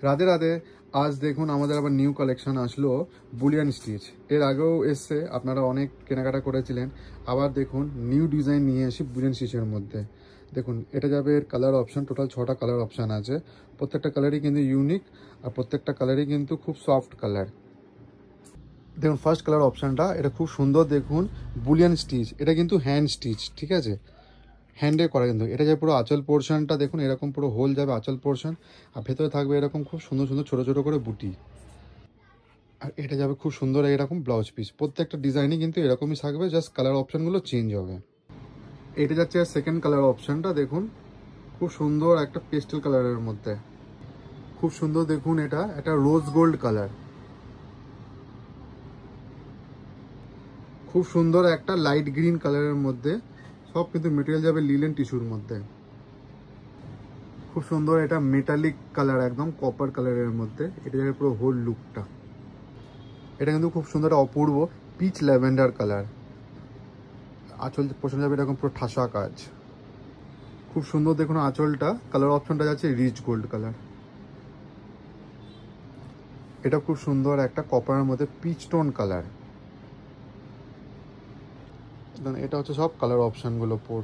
রাধে রাধে। আজ দেখুন আমাদের আবার নিউ কালেকশন আসলো বুলিয়ান স্টিচ। এর আগেও এসছে, আপনারা অনেক কেনাকাটা করেছিলেন। আবার দেখুন নিউ ডিজাইন নিয়ে আসি বুলিয়ান স্টিচের মধ্যে। দেখুন এটা যাবে এর কালার অপশান, টোটাল 6টা কালার অপশান আছে। প্রত্যেকটা কালারই কিন্তু ইউনিক, আর প্রত্যেকটা কালারই কিন্তু খুব সফট কালার। দেখুন ফার্স্ট কালার অপশানটা, এটা খুব সুন্দর। দেখুন বুলিয়ান স্টিচ, এটা কিন্তু হ্যান্ড স্টিচ, ঠিক আছে, হ্যান্ডে করা। কিন্তু এটা যে পুরো আঁচল পোর্শনটা দেখুন এরকম পুরো হোল যাবে আঁচল পোর্শন, আর ভেতরে থাকবে এরকম খুব সুন্দর সুন্দর ছোটো ছোটো করে বুটি। আর এটা যাবে খুব সুন্দর এরকম ব্লাউজ পিস। প্রত্যেকটা ডিজাইনই কিন্তু এরকমই থাকবে, জাস্ট কালার অপশানগুলো চেঞ্জ হবে। এটা যাচ্ছে সেকেন্ড কালার অপশানটা, দেখুন খুব সুন্দর একটা পেস্টেল কালারের মধ্যে, খুব সুন্দর। দেখুন এটা একটা রোজ গোল্ড কালার, খুব সুন্দর একটা লাইট গ্রিন কালারের মধ্যে। সব কিন্তু মেটেরিয়াল যাবে লিলেন টিস্যুর মধ্যে। খুব সুন্দর এটা মেটালিক কালার, একদম কপার কালারের মধ্যে। এটা যাবে পুরো হোল লুকটা। এটা কিন্তু খুব সুন্দর অপূর্ব পিচ ল্যাভেন্ডার কালার। আঁচল পোষণ যাবে এরকম পুরো ঠাসা কাজ, খুব সুন্দর। দেখুন আঁচলটা কালার অপশনটা যাচ্ছে রিচ গোল্ড কালার। এটা খুব সুন্দর একটা কপারের মধ্যে পিচ টোন কালার। এটা হচ্ছে সব কালার অপশনগুলো পর